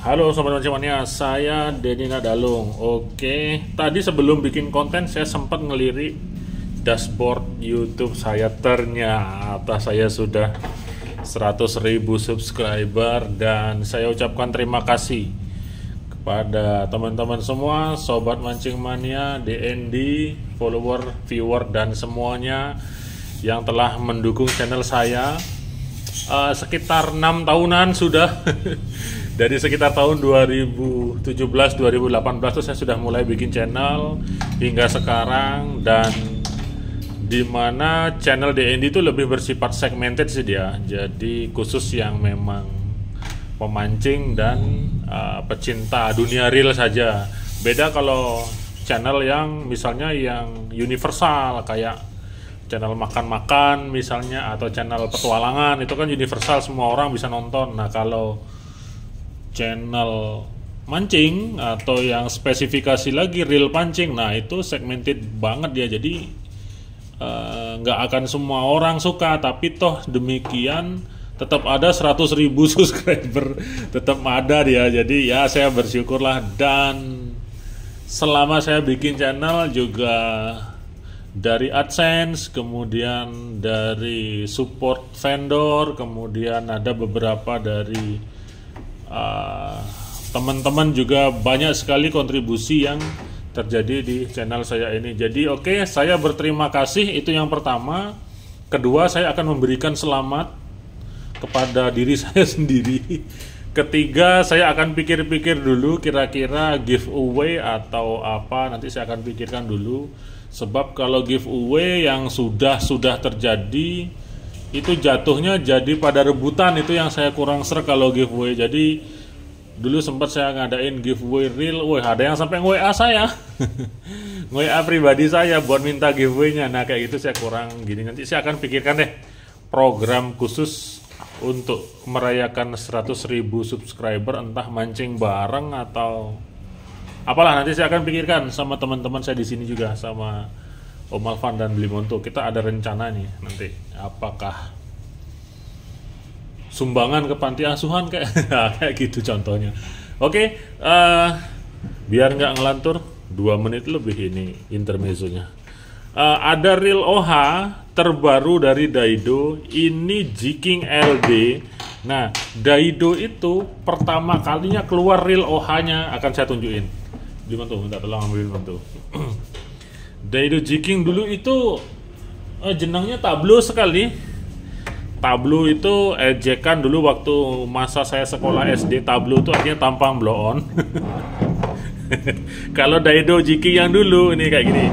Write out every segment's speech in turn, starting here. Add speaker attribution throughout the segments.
Speaker 1: Halo Sobat Mancing-Mania, saya Denny Nadalung. Oke, tadi sebelum bikin konten saya sempat ngelirik dashboard YouTube saya. Ternyata saya sudah 100.000 subscriber dan saya ucapkan terima kasih kepada teman-teman semua, Sobat Mancing-Mania, DND, follower, viewer, dan semuanya yang telah mendukung channel saya. Sekitar 6 tahunan sudah. Dari sekitar tahun 2017-2018 tuh saya sudah mulai bikin channel hingga sekarang, dan dimana channel DND itu lebih bersifat segmented sih dia, jadi khusus yang memang pemancing dan pecinta dunia real saja. Beda kalau channel yang misalnya yang universal kayak channel makan-makan misalnya, atau channel petualangan, itu kan universal, semua orang bisa nonton. Nah kalau channel mancing atau yang spesifikasi lagi real pancing, nah itu segmented banget dia, jadi nggak akan semua orang suka, tapi toh demikian tetap ada 100.000 subscriber, tetap ada dia. Jadi ya saya bersyukurlah, dan selama saya bikin channel juga dari AdSense, kemudian dari support vendor, kemudian ada beberapa dari teman-teman juga, banyak sekali kontribusi yang terjadi di channel saya ini. Jadi oke, saya berterima kasih, itu yang pertama. Kedua, saya akan memberikan selamat kepada diri saya sendiri. Ketiga, saya akan pikir-pikir dulu kira-kira giveaway atau apa, nanti saya akan pikirkan dulu. Sebab kalau giveaway yang sudah terjadi itu jatuhnya jadi pada rebutan, itu yang saya kurang serak kalau giveaway. Jadi dulu sempat saya ngadain giveaway real, ada yang sampai nge-WA saya nge-WA pribadi saya buat minta giveaway-nya. Nah kayak gitu saya kurang gini, nanti saya akan pikirkan deh program khusus untuk merayakan 100.000 subscriber, entah mancing bareng atau apalah, nanti saya akan pikirkan sama teman-teman saya di sini juga, sama Om Alvan dan Blimonto. Kita ada rencana nih nanti, apakah sumbangan ke panti asuhan kayak gitu contohnya. Oke, biar nggak ngelantur 2 menit lebih ini intermezzonya. Ada reel OH terbaru dari Daido, ini Jiking LD. Nah, Daido itu pertama kalinya keluar reel OH-nya, akan saya tunjukin. Blimonto, minta tolong ambil Blimonto. Daido Jiking dulu itu jenangnya tablo sekali. Tablo itu ejekan dulu waktu masa saya sekolah SD. Tablo itu artinya tampang blow on. Kalau Daido Jiking yang dulu ini kayak gini.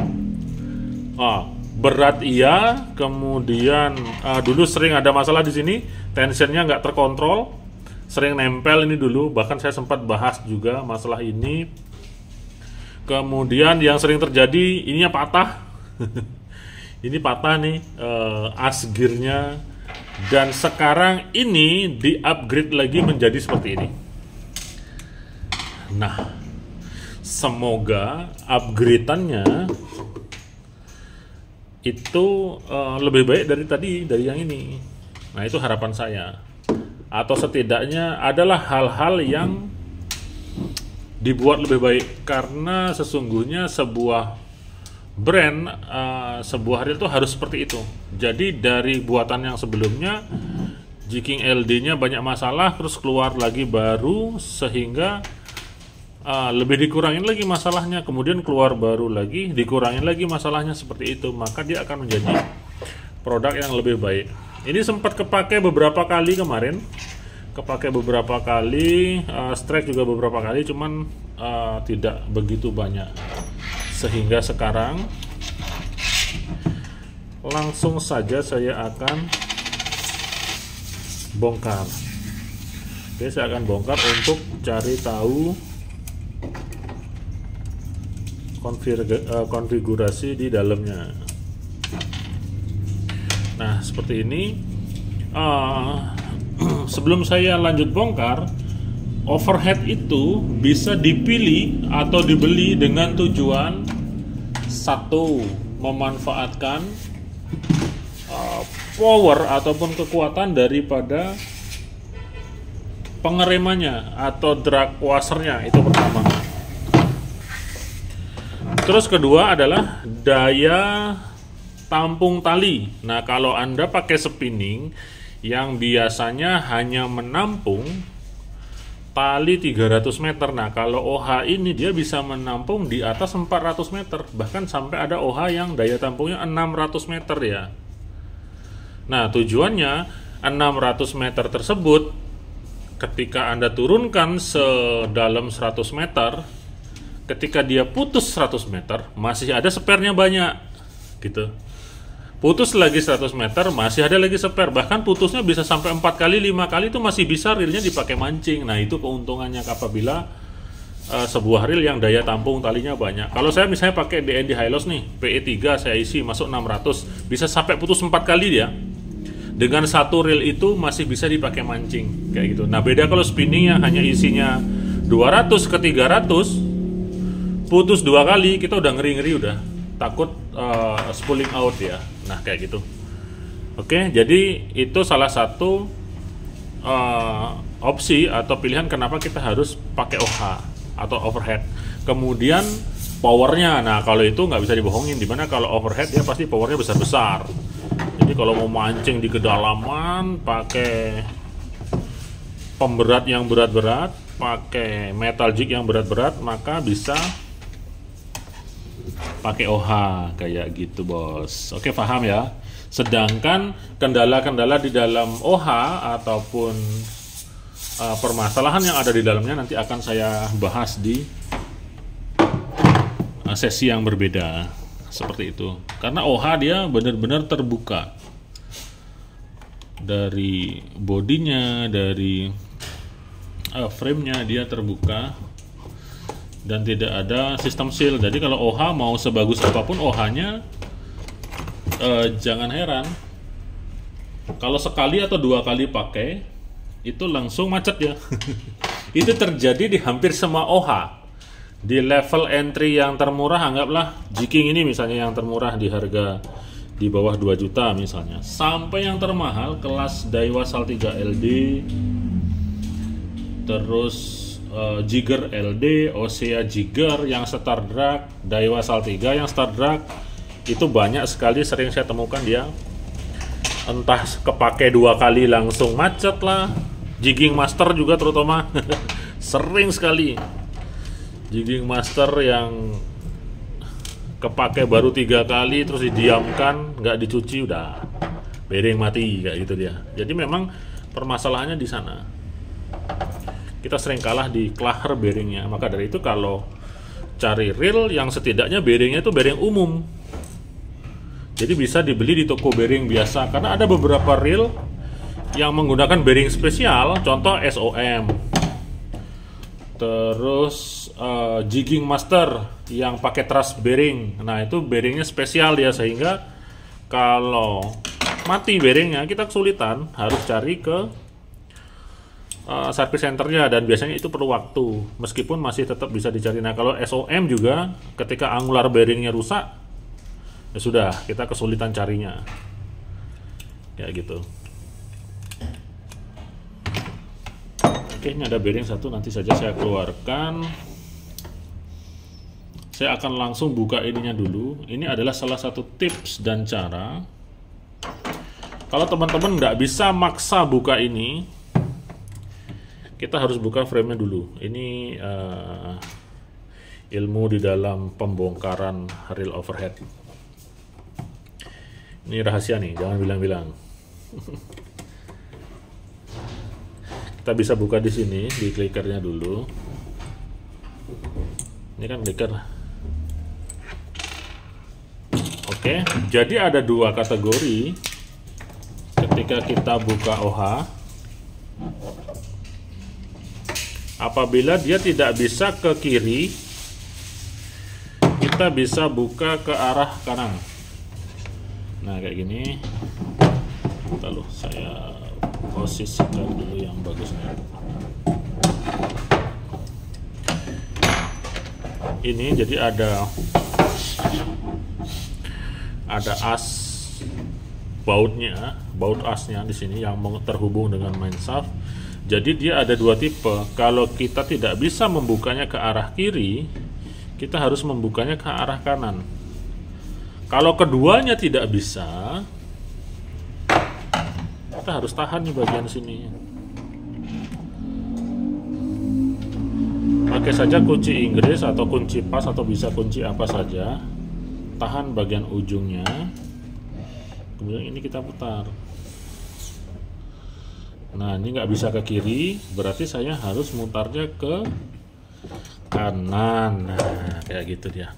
Speaker 1: Berat iya, kemudian dulu sering ada masalah di sini, tensionnya nggak terkontrol, sering nempel ini dulu. Bahkan saya sempat bahas juga masalah ini. Kemudian yang sering terjadi, ininya patah. Ini patah nih, as gearnya. Dan sekarang ini di-upgrade lagi menjadi seperti ini. Nah, semoga upgrade-annya itu lebih baik dari yang ini. Nah, itu harapan saya. Atau setidaknya adalah hal-hal yang dibuat lebih baik, karena sesungguhnya sebuah brand, sebuah reel itu harus seperti itu. Jadi dari buatan yang sebelumnya Jiking LD-nya banyak masalah, terus keluar lagi baru, sehingga lebih dikurangin lagi masalahnya, kemudian keluar baru lagi, dikurangin lagi masalahnya, seperti itu. Maka dia akan menjadi produk yang lebih baik. Ini sempat kepake beberapa kali kemarin, strike juga beberapa kali, cuman tidak begitu banyak, sehingga sekarang langsung saja saya akan bongkar. Oke, saya akan bongkar untuk cari tahu konfigurasi di dalamnya. Nah seperti ini. Sebelum saya lanjut bongkar, overhead itu bisa dipilih atau dibeli dengan tujuan satu, memanfaatkan power ataupun kekuatan daripada pengeremannya atau drag washernya, itu pertama. Terus kedua adalah daya tampung tali. Nah, kalau Anda pakai spinning yang biasanya hanya menampung tali 300 meter. Nah, kalau OH ini dia bisa menampung di atas 400 meter. Bahkan sampai ada OH yang daya tampungnya 600 meter ya. Nah, tujuannya 600 meter tersebut ketika Anda turunkan sedalam 100 meter, ketika dia putus 100 meter, masih ada spare-nya banyak gitu. Putus lagi 100 meter, masih ada lagi spare. Bahkan putusnya bisa sampai 4 kali, 5 kali, itu masih bisa reelnya dipakai mancing. Nah, itu keuntungannya apabila sebuah reel yang daya tampung talinya banyak. Kalau saya misalnya pakai DND Hylos nih, PE3 saya isi masuk 600, bisa sampai putus 4 kali dia. Dengan satu reel itu masih bisa dipakai mancing kayak gitu. Nah, beda kalau spinningnya hanya isinya 200 ke 300, putus 2 kali, kita udah ngeri-ngeri, udah takut spooling out ya. Nah, kayak gitu. Oke, jadi itu salah satu opsi atau pilihan kenapa kita harus pakai OH atau overhead. Kemudian powernya, nah kalau itu nggak bisa dibohongin, dimana kalau overhead ya pasti powernya besar-besar. Jadi kalau mau mancing di kedalaman pakai pemberat yang berat-berat, pakai metal jig yang berat-berat, maka bisa pakai OH kayak gitu, bos. Oke, paham ya? Sedangkan kendala-kendala di dalam OH ataupun permasalahan yang ada di dalamnya nanti akan saya bahas di sesi yang berbeda seperti itu. Karena OH dia benar-benar terbuka dari bodinya, dari frame-nya dia terbuka dan tidak ada sistem seal. Jadi kalau OH mau sebagus apapun OH-nya, jangan heran kalau sekali atau 2 kali pakai itu langsung macet ya. Itu terjadi di hampir semua OH. Di level entry yang termurah, anggaplah jigging ini misalnya yang termurah di harga di bawah 2 juta misalnya, sampai yang termahal kelas Daiwa Sal 3 LD, terus Jigger LD, Osea Jigger yang start drag, Daiwa Sal 3 yang start drag, itu banyak sekali sering saya temukan dia entah kepake 2 kali langsung macet lah. Jigging Master juga terutama sering sekali jigging master yang kepake baru 3 kali terus didiamkan, nggak dicuci, udah bearing mati kayak gitu dia. Jadi memang permasalahannya di sana. Kita sering kalah di klaher bearingnya. Maka dari itu kalau cari reel yang setidaknya bearingnya itu bearing umum, jadi bisa dibeli di toko bearing biasa. Karena ada beberapa reel yang menggunakan bearing spesial, contoh SOM, terus Jigging Master yang pakai truss bearing. Nah, itu bearingnya spesial ya, sehingga kalau mati bearingnya kita kesulitan, harus cari ke service centernya, dan biasanya itu perlu waktu meskipun masih tetap bisa dicari. Nah, kalau SOM juga ketika angular bearingnya rusak, ya sudah, kita kesulitan carinya kayak gitu. Oke, ini ada bearing satu, nanti saja saya keluarkan. Saya akan langsung buka ininya dulu. Ini adalah salah satu tips dan cara. Kalau teman-teman nggak bisa maksa buka ini, kita harus buka frame-nya dulu. Ini ilmu di dalam pembongkaran reel overhead. Ini rahasia nih, jangan bilang-bilang. Kita bisa buka di sini, di clickernya dulu. Ini kan clicker. Oke, jadi ada 2 kategori ketika kita buka OH. Apabila dia tidak bisa ke kiri, kita bisa buka ke arah kanan. Nah, kayak gini. Lalu saya posisikan dulu yang bagusnya. Ini jadi ada as bautnya, baut asnya di sini yang terhubung dengan main shaft. Jadi dia ada dua tipe. Kalau kita tidak bisa membukanya ke arah kiri, kita harus membukanya ke arah kanan. Kalau keduanya tidak bisa, kita harus tahan di bagian sini. Pakai saja kunci Inggris atau kunci pas atau bisa kunci apa saja. Tahan bagian ujungnya. Kemudian ini kita putar. Nah, ini nggak bisa ke kiri, berarti saya harus mutarnya ke kanan. Nah, kayak gitu dia.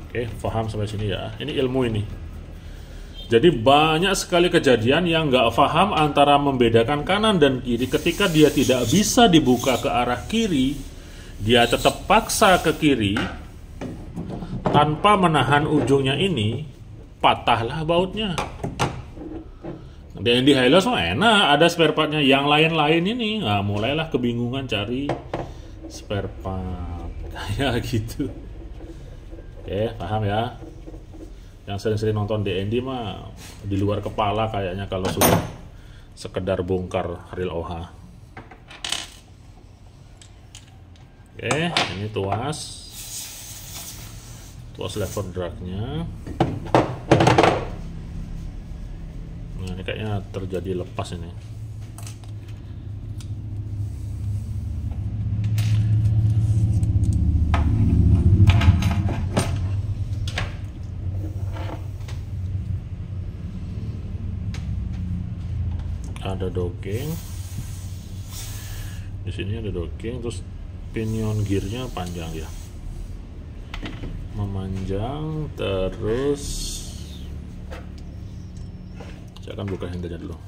Speaker 1: Oke, paham sampai sini ya. Ini ilmu ini. Jadi banyak sekali kejadian yang nggak paham antara membedakan kanan dan kiri. Ketika dia tidak bisa dibuka ke arah kiri, dia tetap paksa ke kiri tanpa menahan ujungnya ini, patahlah bautnya. Dan di Hilux mah enak, ada spare partnya. Yang lain-lain ini, nah mulailah kebingungan cari spare part kayak gitu. Oke, paham ya? Yang sering-sering nonton DND mah di luar kepala kayaknya kalau sudah sekedar bongkar reel OH. Oke, ini tuas lever dragnya. Nah, ini kayaknya terjadi lepas ini. Ada docking. Di sini ada docking, terus pinion gearnya panjang ya. Memanjang terus. Saya akan buka handle-nya dulu.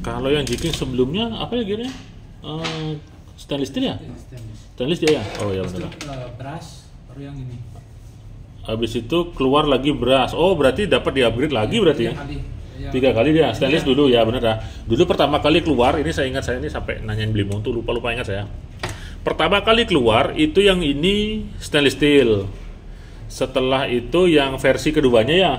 Speaker 1: Kalau yang jiking sebelumnya apa ya gearnya? Stainless steel ya? Stainless dia ya? Oh ya benar.
Speaker 2: Brass baru yang ini.
Speaker 1: Habis itu keluar lagi brass. Oh berarti dapat di upgrade lagi berarti ya? 3 kali dia. Stainless dulu ya benar dah. Dulu pertama kali keluar ini saya ingat, saya ini sampai nanyain beli montu, lupa ingat saya. Pertama kali keluar itu yang ini stainless steel. Setelah itu yang versi keduanya ya,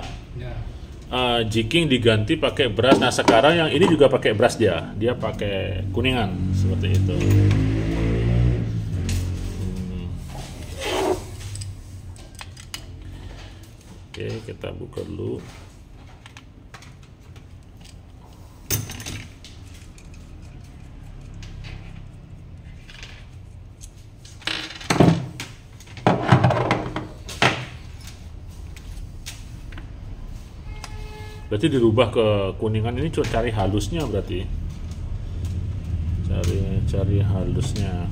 Speaker 1: jiking diganti pakai brass. Nah sekarang yang ini juga pakai brass dia pakai kuningan seperti itu. Oke, kita buka dulu. Berarti dirubah ke kuningan ini cari halusnya berarti. Cari halusnya.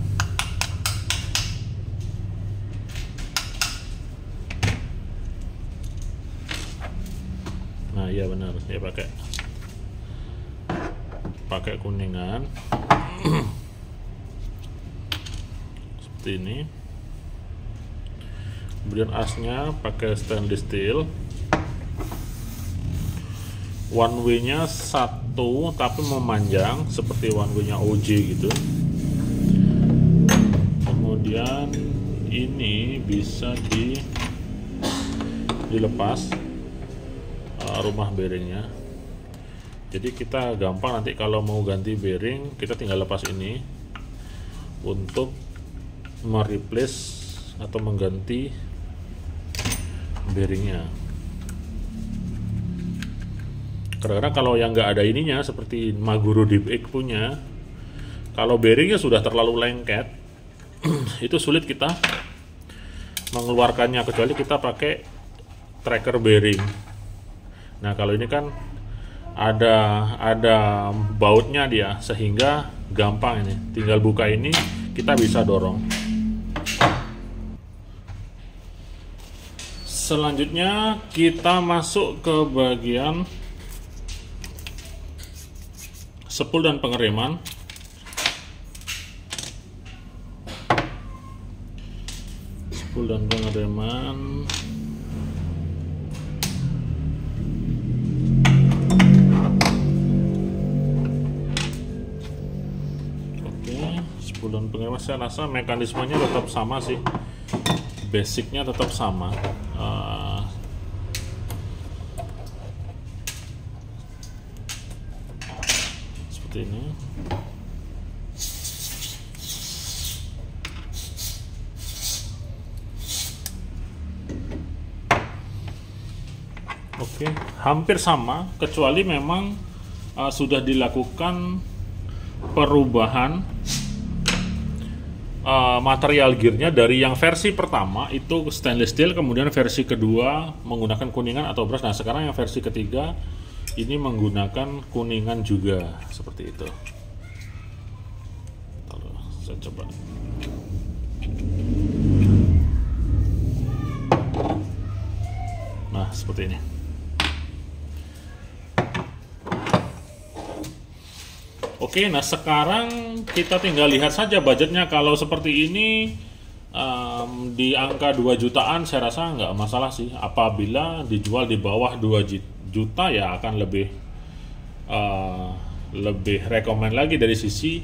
Speaker 1: Nah, iya benar. Ya pakai kuningan. Seperti ini. Kemudian asnya pakai stainless steel. One way-nya satu tapi memanjang seperti one way-nya OJ gitu. Kemudian ini bisa dilepas rumah bearingnya. Jadi kita gampang nanti kalau mau ganti bearing kita tinggal lepas ini untuk mereplace atau mengganti bearingnya. Karena kalau yang nggak ada ininya seperti Maguro Deep Egg punya, kalau bearingnya sudah terlalu lengket itu sulit kita mengeluarkannya kecuali kita pakai tracker bearing. Nah kalau ini kan ada bautnya dia sehingga gampang ini, tinggal buka ini kita bisa dorong. Selanjutnya kita masuk ke bagian spool dan pengereman. Spool dan pengereman. Oke, spool dan pengereman saya rasa mekanismenya tetap sama sih. basicnya tetap sama. Seperti ini. Oke, hampir sama, kecuali memang sudah dilakukan perubahan material gearnya dari yang versi pertama itu stainless steel, kemudian versi kedua menggunakan kuningan atau brass. Nah, sekarang yang versi ketiga ini menggunakan kuningan juga, seperti itu. Lalu saya coba. Nah, seperti ini. Oke, nah sekarang kita tinggal lihat saja budgetnya. Kalau seperti ini di angka 2 jutaan saya rasa nggak masalah sih. Apabila dijual di bawah 2 juta ya akan lebih rekomend lagi dari sisi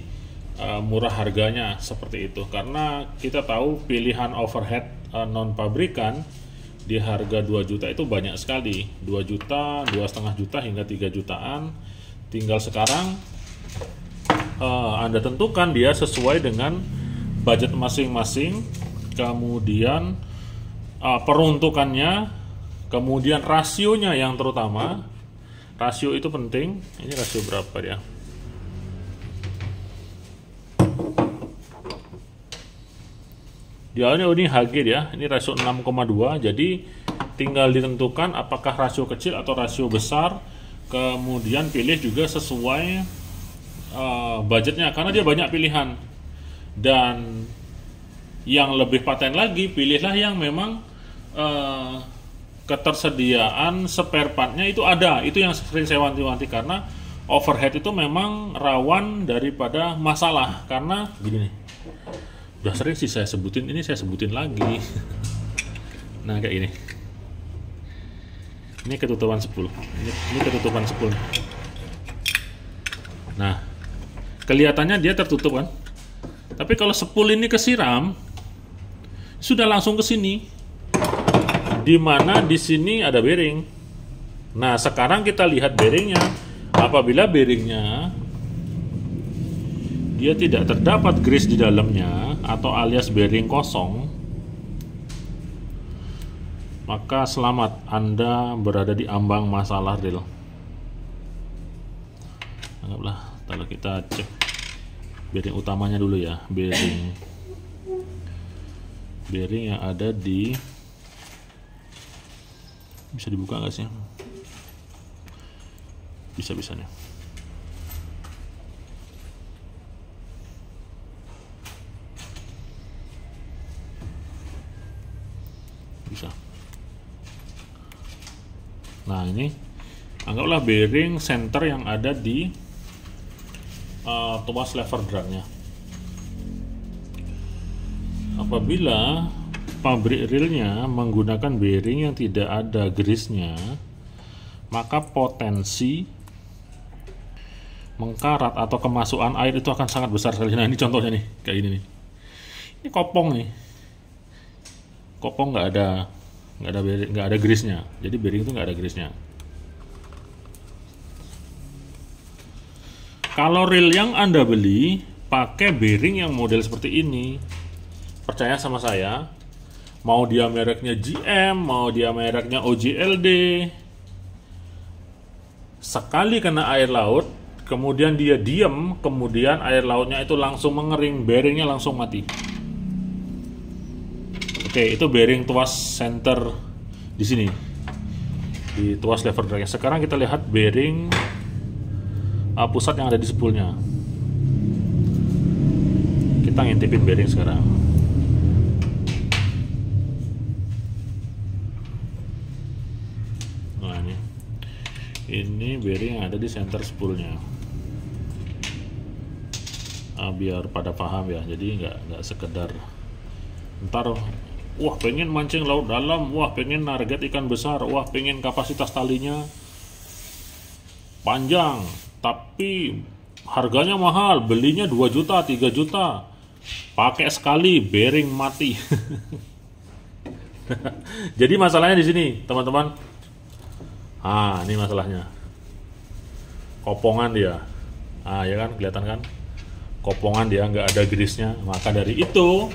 Speaker 1: murah harganya, seperti itu. Karena kita tahu pilihan overhead non pabrikan di harga 2 juta itu banyak sekali. 2 juta, 2,5 juta hingga 3 jutaan. Tinggal sekarang Anda tentukan dia sesuai dengan budget masing-masing, kemudian peruntukannya, kemudian rasionya yang terutama. Rasio itu penting. Ini rasio berapa dia? Dia ini HG dia, ini rasio 6,2. Jadi tinggal ditentukan apakah rasio kecil atau rasio besar, kemudian pilih juga sesuai budgetnya, karena dia banyak pilihan. Dan yang lebih paten lagi, pilihlah yang memang ketersediaan spare partnya itu ada. Itu yang sering saya wanti-wanti, karena overhead itu memang rawan daripada masalah. Karena gini nih, udah sering sih saya sebutin, ini saya sebutin lagi. Nah, kayak ini. Ini ketutupan 10. Ini ketutupan 10. Nah, kelihatannya dia tertutup kan? Tapi kalau spool ini kesiram, sudah langsung ke sini. Di mana di sini ada bearing. Nah, sekarang kita lihat bearingnya. Apabila bearingnya dia tidak terdapat grease di dalamnya atau alias bearing kosong, maka selamat, Anda berada di ambang masalah real. Anggaplah, kalau kita cek bearing utamanya dulu ya, bearing yang ada di, bisa dibuka nggak sih? Bisa-bisanya. Bisa. Nah, ini anggaplah bearing center yang ada di tuas lever drumnya. Apabila pabrik realnya menggunakan bearing yang tidak ada grease-nya, maka potensi mengkarat atau kemasukan air itu akan sangat besar sekali. Nah, ini contohnya nih, kayak ini nih. Ini kopong nih. Kopong nggak ada grease-nya. Jadi bearing itu nggak ada grease-nya. Kalau reel yang Anda beli pakai bearing yang model seperti ini, percaya sama saya, mau dia mereknya GM, mau dia mereknya OJLD, sekali kena air laut, kemudian dia diam, kemudian air lautnya itu langsung mengering, bearingnya langsung mati. Oke, itu bearing tuas center di sini, di tuas lever dragnya. Sekarang kita lihat bearing pusat yang ada di spoolnya. Kita ngintipin bearing sekarang. Nah, ini bearing yang ada di center spoolnya. Biar pada paham ya, jadi nggak sekedar ntar wah pengen mancing laut dalam, wah pengen target ikan besar, wah pengen kapasitas talinya panjang tapi harganya mahal, belinya 2 juta, 3 juta, pakai sekali bearing mati. Jadi masalahnya di sini, teman-teman. Ini masalahnya. Kopongan dia. Ya kan, kelihatan kan? Kopongan dia, nggak ada grease-nya. Maka dari itu,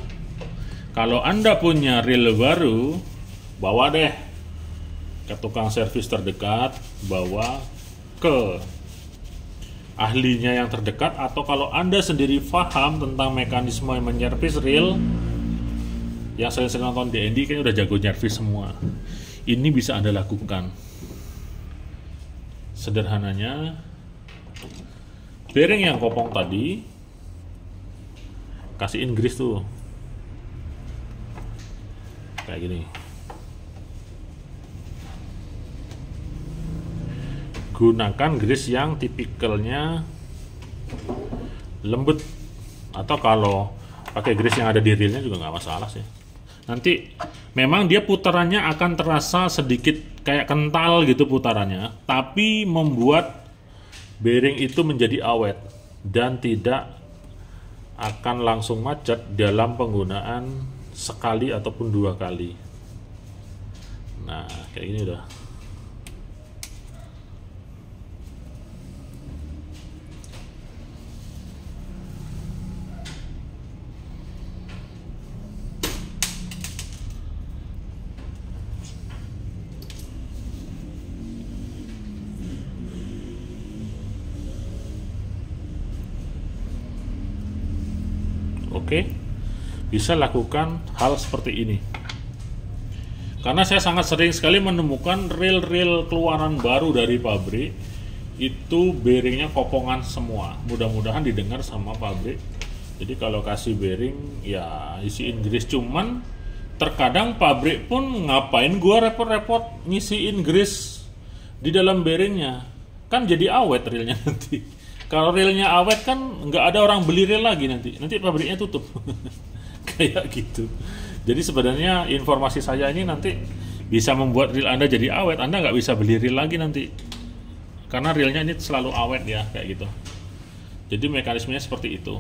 Speaker 1: kalau Anda punya reel baru, bawa deh ke tukang servis terdekat, bawa ke ahlinya yang terdekat, atau kalau Anda sendiri paham tentang mekanisme menyervis reel, yang sering-sering nonton DND kayaknya udah jago nyervis semua. Ini bisa Anda lakukan. Sederhananya, bearing yang kopong tadi, kasihin grease tuh kayak gini. Gunakan grease yang tipikalnya lembut, atau kalau pakai grease yang ada di reelnya juga nggak masalah sih. Nanti memang dia putarannya akan terasa sedikit kayak kental gitu putarannya, tapi membuat bearing itu menjadi awet dan tidak akan langsung macet dalam penggunaan sekali ataupun 2 kali. Nah, kayak gini udah. Oke, bisa lakukan hal seperti ini. Karena saya sangat sering sekali menemukan reel-reel keluaran baru dari pabrik itu bearingnya kopongan semua. Mudah-mudahan didengar sama pabrik. Jadi kalau kasih bearing ya isiin grease, cuman terkadang pabrik pun ngapain gua repot-repot ngisiin grease di dalam bearingnya, kan jadi awet reelnya nanti. Kalau reelnya awet kan nggak ada orang beli reel lagi, nanti pabriknya tutup. Kayak gitu. Jadi sebenarnya informasi saya ini nanti bisa membuat reel Anda jadi awet. Anda nggak bisa beli reel lagi nanti, karena reelnya ini selalu awet ya, kayak gitu. Jadi mekanismenya seperti itu.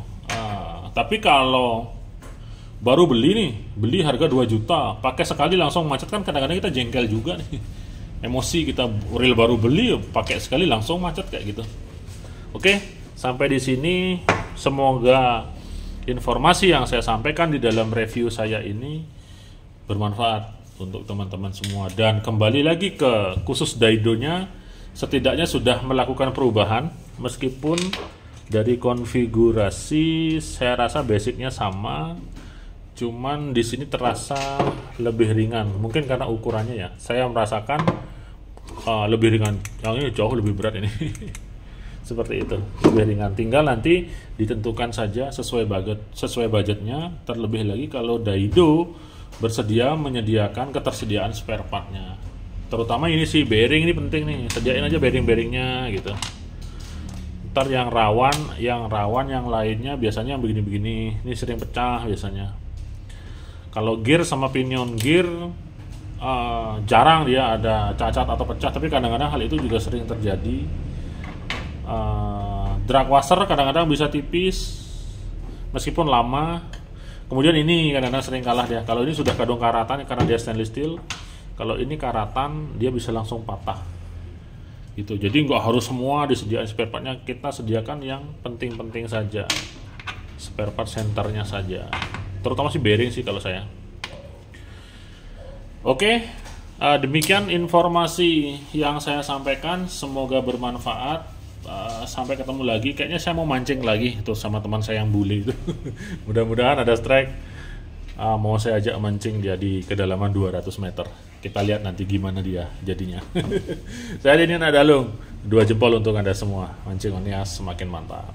Speaker 1: Tapi kalau baru beli harga 2 juta, pakai sekali langsung macet, kan kadang-kadang kita jengkel juga nih. Emosi kita, reel baru beli pakai sekali langsung macet kayak gitu. Oke, sampai di sini semoga informasi yang saya sampaikan di dalam review saya ini bermanfaat untuk teman-teman semua. Dan kembali lagi ke khusus Daido-nya, setidaknya sudah melakukan perubahan, meskipun dari konfigurasi saya rasa basicnya sama, cuman di sini terasa lebih ringan. Mungkin karena ukurannya ya, saya merasakan lebih ringan. Yang ini jauh lebih berat ini. Seperti itu, lebih ringan. Tinggal nanti ditentukan saja sesuai budgetnya. Terlebih lagi kalau Daido bersedia menyediakan ketersediaan spare partnya, terutama ini sih bearing, ini penting nih, sediain aja bearing-bearingnya gitu. Ntar yang rawan yang lainnya biasanya yang begini-begini, ini sering pecah biasanya. Kalau gear sama pinion gear jarang dia ada cacat atau pecah, tapi kadang-kadang hal itu juga sering terjadi. Drag washer kadang-kadang bisa tipis meskipun lama. Kemudian ini kadang-kadang sering kalah dia. Kalau ini sudah kadung karatan karena dia stainless steel, kalau ini karatan dia bisa langsung patah gitu. Jadi nggak harus semua disediakan spare partnya, kita sediakan yang penting-penting saja, spare part centernya saja, terutama si bearing sih kalau saya. Oke, demikian informasi yang saya sampaikan, semoga bermanfaat. Sampai ketemu lagi. Kayaknya saya mau mancing lagi tuh sama teman saya yang bule itu. Mudah-mudahan ada strike. Mau saya ajak mancing dia di kedalaman 200 meter. Kita lihat nanti gimana dia jadinya. Saya Dinian Adalung, 2 jempol untuk Anda semua. Mancing Onias semakin mantap.